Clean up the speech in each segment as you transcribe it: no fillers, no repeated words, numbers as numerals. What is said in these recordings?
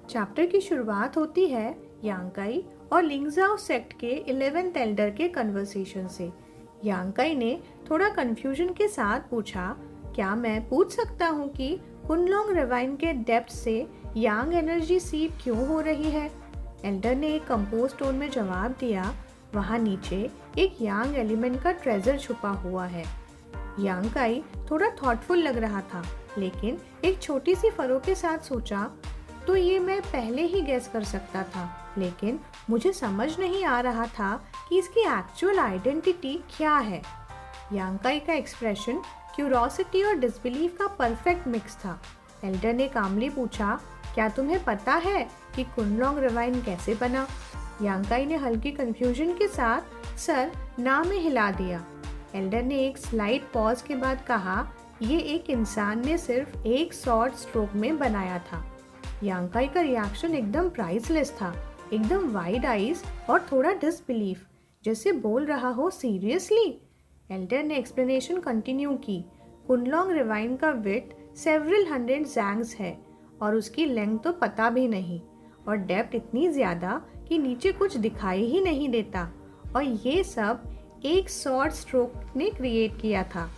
Chapter की शुरुआत होती है यांगकाई और लिंगजाओ सेक्ट के 11th एल्डर के कन्वर्सेशन से। यांगकाई ने थोड़ा कंफ्यूजन के साथ पूछा, क्या मैं पूछ सकता हूँ कि कुनलोंग रिवाइन के डेप्थ से यांग एनर्जी सीप क्यों हो रही है? एल्डर ने एक कंपोज टोन में जवाब दिया, वहाँ नीचे एक यांग एलिमेंट का ट्रेजर छुपा हुआ है। यांगकाई थोड़ा थॉटफुल लग रहा था, लेकिन एक छोटी सी फरो के साथ सोचा, तो ये मैं पहले ही गेस कर सकता था, लेकिन मुझे समझ नहीं आ रहा था कि इसकी एक्चुअल आइडेंटिटी क्या है। यांगकाई का एक्सप्रेशन क्यूरोसिटी और डिसबिलीफ का परफेक्ट मिक्स था। एल्डर ने कामली पूछा, क्या तुम्हें पता है कि कुनलोंग रिवाइन कैसे बना? यांगकाई ने हल्की कंफ्यूजन के साथ सर ना में हिला दिया। एल्डर ने एक स्लाइड पॉज के बाद कहा, ये एक इंसान ने सिर्फ एक शॉर्ट स्ट्रोक में बनाया था। यांगकाई का रिएक्शन एकदम प्राइसलेस था, एकदम वाइड आईज और थोड़ा डिसबिलीफ, जैसे बोल रहा हो सीरियसली। एल्डर ने एक्सप्लेनेशन कंटिन्यू की, कुनलोंग रिवाइन का विड्थ सेवरल 100 जैंग्स है और उसकी लेंथ तो पता भी नहीं, और डेप्थ इतनी ज़्यादा कि नीचे कुछ दिखाई ही नहीं देता, और ये सब एक शॉर्ट स्ट्रोक ने क्रिएट किया था।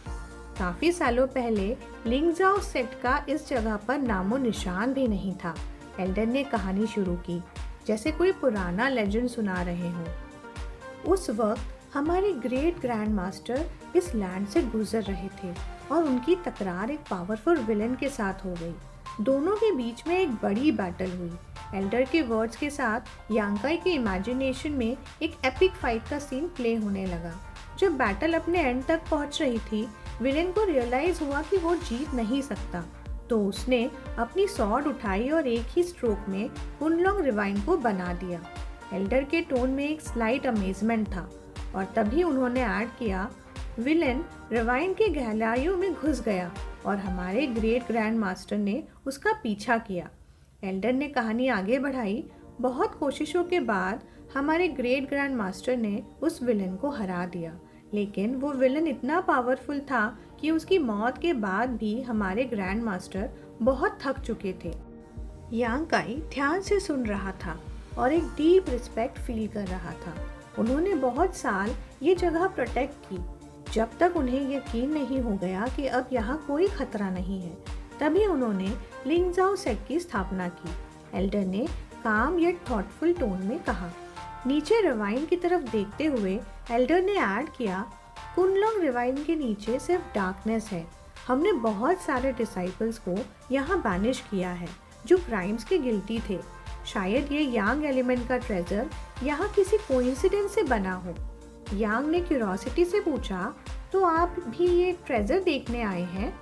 काफ़ी सालों पहले लिंगजाओ सेक्ट का इस जगह पर नामो निशान भी नहीं था। एल्डर ने कहानी शुरू की, जैसे कोई पुराना लेजेंड सुना रहे हो। उस वक्त हमारे ग्रेट ग्रैंड मास्टर इस लैंड से गुजर रहे थे और उनकी तकरार एक पावरफुल विलन के साथ हो गई। दोनों के बीच में एक बड़ी बैटल हुई। एल्डर के वर्ड्स के साथ यांगकाई के इमेजिनेशन में एक एपिक फाइट का सीन प्ले होने लगा। जब बैटल अपने एंड तक पहुंच रही थी, विलेन को रियलाइज हुआ कि वो जीत नहीं सकता, तो उसने अपनी स्वॉर्ड उठाई और एक ही स्ट्रोक में कुनलोंग रिवाइन को बना दिया। एल्डर के टोन में एक स्लाइट अमेजमेंट था, और तभी उन्होंने ऐड किया, विलेन रिवाइन के गहराइयों में घुस गया और हमारे ग्रेट ग्रैंड मास्टर ने उसका पीछा किया। एल्डर ने कहानी आगे बढ़ाई, बहुत कोशिशों के बाद हमारे ग्रेट ग्रैंड मास्टर ने उस विलेन को हरा दिया, लेकिन वो विलन इतना पावरफुल था कि उसकी मौत के बाद भी हमारे ग्रैंड मास्टर बहुत थक चुके थे। यांगकाई ध्यान से सुन रहा था और एक डीप रिस्पेक्ट फील कर रहा था। उन्होंने बहुत साल ये जगह प्रोटेक्ट की, जब तक उन्हें यकीन नहीं हो गया कि अब यहाँ कोई खतरा नहीं है। तभी उन्होंने लिंगजाओ सेक्ट की स्थापना की। एल्डर ने काम येट थॉटफुल टोन में कहा। नीचे रिवाइन की तरफ देखते हुए एल्डर ने ऐड किया, कुनलोंग रिवाइन के नीचे सिर्फ डार्कनेस है। हमने बहुत सारे डिसाइपल्स को यहाँ बैनिश किया है जो क्राइम्स के गिल्टी थे। शायद ये यांग एलिमेंट का ट्रेजर यहाँ किसी कोइंसिडेंस से बना हो। यांग ने क्यूरोसिटी से पूछा, तो आप भी ये ट्रेजर देखने आए हैं?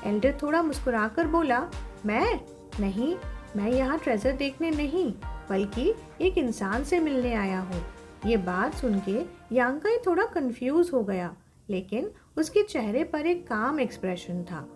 एल्डर थोड़ा मुस्कुराकर बोला, नहीं, मैं यहाँ ट्रेजर देखने नहीं, बल्कि एक इंसान से मिलने आया हूँ। ये बात सुन के यांगकाई थोड़ा कंफ्यूज हो गया, लेकिन उसके चेहरे पर एक काम एक्सप्रेशन था।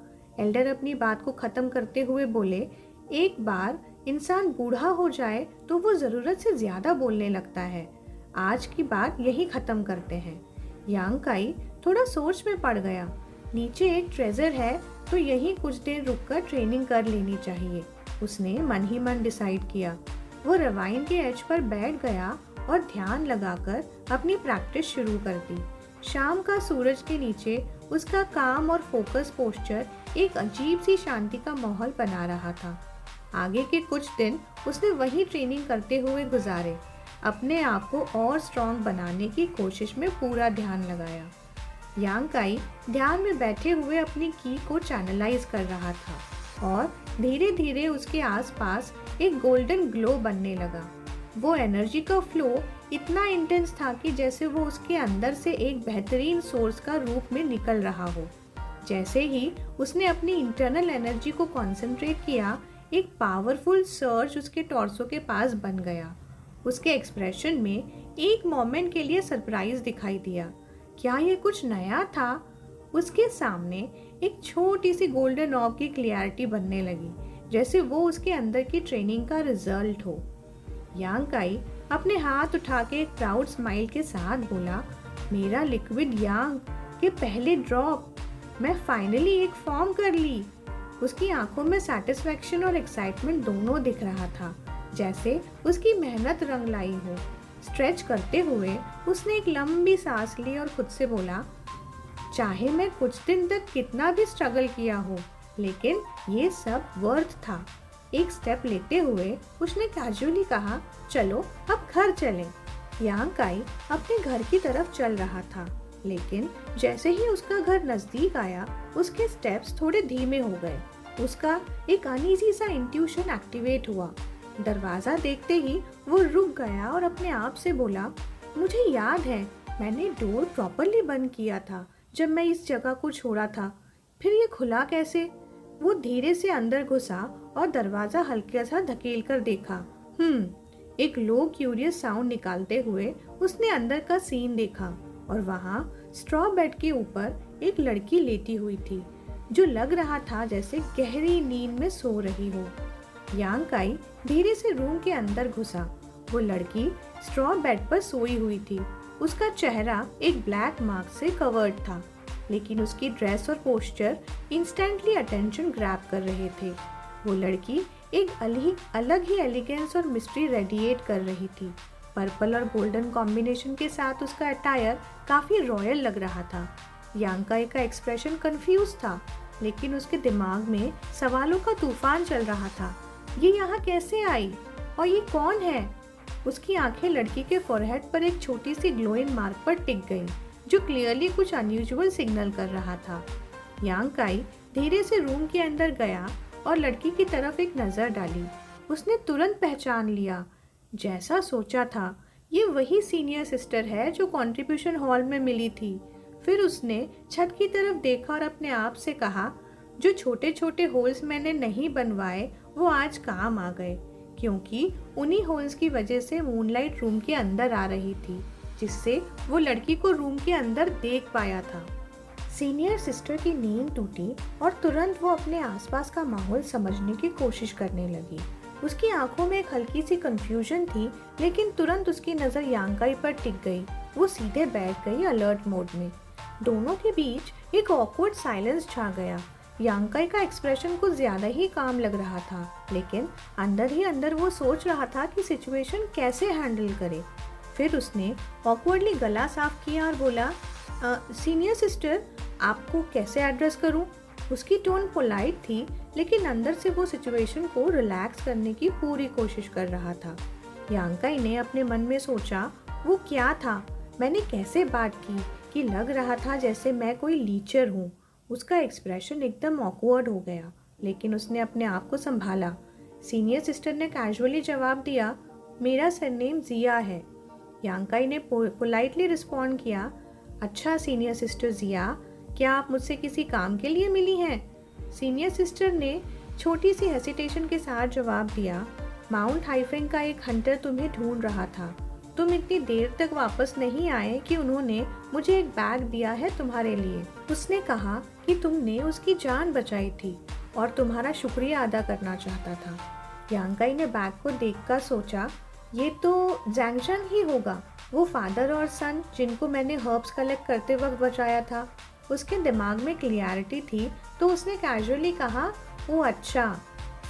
एल्डर अपनी बात को ख़त्म करते हुए बोले, एक बार इंसान बूढ़ा हो जाए तो वो ज़रूरत से ज़्यादा बोलने लगता है। आज की बात यही ख़त्म करते हैं। यांगकाई थोड़ा सोच में पड़ गया। नीचे एक ट्रेजर है तो यहीं कुछ देर रुककर ट्रेनिंग कर लेनी चाहिए, उसने मन ही मन डिसाइड किया। वो रिवाइन के एज पर बैठ गया और ध्यान लगाकर अपनी प्रैक्टिस शुरू कर दी। शाम का सूरज के नीचे उसका काम और फोकस पोस्चर एक अजीब सी शांति का माहौल बना रहा था। आगे के कुछ दिन उसने वही ट्रेनिंग करते हुए गुजारे, अपने आप को और स्ट्रॉन्ग बनाने की कोशिश में पूरा ध्यान लगाया। यांगकाई ध्यान में बैठे हुए अपनी की को चैनलाइज कर रहा था और धीरे धीरे उसके आसपास एक गोल्डन ग्लो बनने लगा। वो एनर्जी का फ्लो इतना इंटेंस था कि जैसे वो उसके अंदर से एक बेहतरीन सोर्स का रूप में निकल रहा हो। जैसे ही उसने अपनी इंटरनल एनर्जी को कॉन्सेंट्रेट किया, एक पावरफुल सर्ज उसके टॉर्सो के पास बन गया। उसके एक्सप्रेशन में एक मोमेंट के लिए सरप्राइज दिखाई दिया। क्या ये कुछ नया था? उसके सामने एक छोटी सी गोल्डन ऑर्ब की क्लियरिटी बनने लगी, जैसे वो उसके अंदर की ट्रेनिंग का रिजल्ट हो। यांगकाई अपने हाथ उठा के एक प्राउड स्माइल के साथ बोला, मेरा लिक्विड यांग के पहले ड्रॉप, मैं फाइनली एक फॉर्म कर ली। उसकी आंखों में सेटिस्फैक्शन और एक्साइटमेंट दोनों दिख रहा था। जैसे उसकी मेहनत रंग लाई हो। स्ट्रेच करते हुए उसने एक लंबी सांस ली और खुद से बोला, चाहे मैं कुछ दिन तक कितना भी स्ट्रगल किया हो, लेकिन ये सब वर्थ था। एक स्टेप लेते हुए उसने कैजुअली कहा, चलो अब घर चलें। यांग काई अपने घर की तरफ चल रहा था, लेकिन जैसे ही उसका घर नजदीक आया उसके स्टेप्स थोड़े धीमे हो गए। उसका एक अनईजी सा इंट्यूशन एक्टिवेट हुआ। दरवाजा देखते ही वो रुक गया और अपने आप से बोला, मुझे याद है मैंने डोर प्रॉपरली बंद किया था जब मैं इस जगह को छोड़ा था, फिर ये खुला कैसे? वो धीरे से अंदर घुसा और दरवाजा हल्के सा धकेल कर देखा। एक लो क्यूरियस साउंड निकालते हुए उसने अंदर का सीन देखा और वहाँ स्ट्रॉ बेड के ऊपर एक लड़की लेटी हुई थी, जो लग रहा था जैसे गहरी नींद में सो रही हो। यांग काई धीरे से रूम के अंदर घुसा। वो लड़की स्ट्रॉ बेड पर सोई हुई थी। उसका चेहरा एक ब्लैक मार्क से कवर्ड था, लेकिन उसकी ड्रेस और पोस्चर इंस्टेंटली अटेंशन ग्रैब कर रहे थे। वो लड़की एक अलग ही एलिगेंस और मिस्ट्री रेडिएट कर रही थी। पर्पल और गोल्डन कॉम्बिनेशन के साथ उसका अटायर काफी रॉयल लग रहा था। यांग काई का एक्सप्रेशन कंफ्यूज था, लेकिन उसके दिमाग में सवालों का तूफान चल रहा था। ये यहाँ कैसे आई और ये कौन है? उसकी आंखें लड़की के फोरहेड पर एक छोटी सी ग्लोइंग मार्क पर टिक गईं, जो क्लियरली कुछ अनयूजुअल सिग्नल कर रहा था। यांग काई धीरे से रूम के अंदर गया और लड़की की तरफ एक नजर डाली। उसने तुरंत पहचान लिया। जैसा सोचा था, ये वही सीनियर सिस्टर है जो कंट्रीब्यूशन हॉल में मिली थी। फिर उसने छत की तरफ देखा और अपने आप से कहा, जो छोटे छोटे होल्स मैंने नहीं बनवाए वो आज काम आ गए, क्योंकि उन्हीं होल्स की वजह से मूनलाइट रूम के अंदर आ रही थी, जिससे वो लड़की को रूम के अंदर देख पाया था। सीनियर सिस्टर की नींद टूटी और तुरंत वो अपने आसपास का माहौल समझने की कोशिश करने लगी। उसकी आंखों में एक हल्की सी कंफ्यूजन थी, लेकिन तुरंत उसकी नज़र यांग काई पर टिक गई। वो सीधे बैठ गई अलर्ट मोड में। दोनों के बीच एक ऑकवर्ड साइलेंस छा गया। यांग काई का एक्सप्रेशन कुछ ज्यादा ही काम लग रहा था, लेकिन अंदर ही अंदर वो सोच रहा था कि सिचुएशन कैसे हैंडल करे। फिर उसने ऑकवर्डली गला साफ किया और बोला, सीनियर सिस्टर, आपको कैसे एड्रेस करूं? उसकी टोन पोलाइट थी, लेकिन अंदर से वो सिचुएशन को रिलैक्स करने की पूरी कोशिश कर रहा था। यांग काई ने अपने मन में सोचा, वो क्या था? मैंने कैसे बात की कि लग रहा था जैसे मैं कोई लीचर हूँ। उसका एक्सप्रेशन एकदम ऑकवर्ड हो गया, लेकिन उसने अपने आप को संभाला। सीनियर सिस्टर ने कैजुअली जवाब दिया, मेरा सरनेम जिया है। यांग काई ने पोलाइटली रिस्पॉन्ड किया, अच्छा सीनियर सिस्टर जिया, क्या आप मुझसे किसी काम के लिए मिली हैं? सीनियर सिस्टर ने छोटी सी हेसिटेशन के साथ जवाब दिया, माउंट हाइफेंग का एक हंटर तुम्हें ढूंढ रहा था। तुम इतनी देर तक वापस नहीं आए कि उन्होंने मुझे एक बैग दिया है तुम्हारे लिए। उसने कहा कि तुमने उसकी जान बचाई थी और तुम्हारा शुक्रिया अदा करना चाहता था। यांग काई ने बैग को देखकर सोचा, ये तो जैंगशन ही होगा, वो फादर और सन जिनको मैंने हर्ब्स कलेक्ट करते वक्त बचाया था। उसके दिमाग में क्लियरिटी थी, तो उसने कैजुअली कहा, वो अच्छा।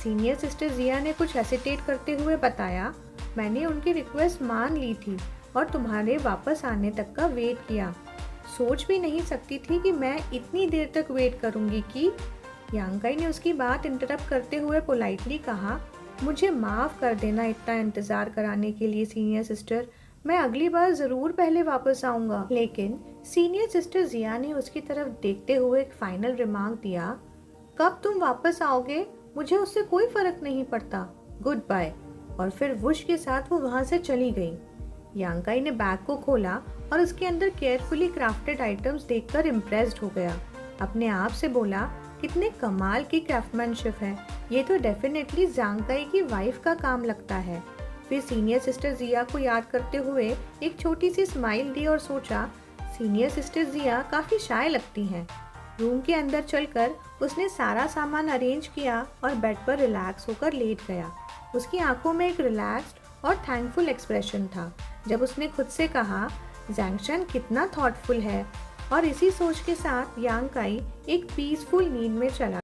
सीनियर सिस्टर जिया ने कुछ हेसिटेट करते हुए बताया, मैंने उनकी रिक्वेस्ट मान ली थी और तुम्हारे वापस आने तक का वेट किया। सोच भी नहीं सकती थी कि मैं इतनी देर तक वेट करूंगी कि। यांग काई ने उसकी बात इंटरप्ट करते हुए पोलाइटली कहा, मुझे माफ़ कर देना इतना इंतज़ार कराने के लिए सीनियर सिस्टर, मैं अगली बार ज़रूर पहले वापस आऊँगा। लेकिन सीनियर सिस्टर जिया ने उसकी तरफ देखते हुए एक फाइनल रिमार्क दिया, कब तुम वापस आओगे मुझे उससे कोई फ़र्क नहीं पड़ता, गुड बाय। और फिर वुश के साथ वो वहाँ से चली गई। यांग काई ने बैग को खोला और उसके अंदर केयरफुली क्राफ्टेड आइटम्स देखकर इम्प्रेस्ड हो गया। अपने आप से बोला, कितने कमाल की क्राफ्टमैनशिप है, ये तो डेफिनेटली यांग काई की वाइफ का काम लगता है। फिर सीनियर सिस्टर जिया को याद करते हुए एक छोटी सी स्माइल दी और सोचा, सीनियर सिस्टर जिया काफ़ी शाय लगती हैं। रूम के अंदर चलकर उसने सारा सामान अरेंज किया और बेड पर रिलैक्स होकर लेट गया। उसकी आंखों में एक रिलैक्स्ड और थैंकफुल एक्सप्रेशन था जब उसने खुद से कहा, जैंगशन कितना थॉटफुल है। और इसी सोच के साथ यांग काई एक पीसफुल नींद में चला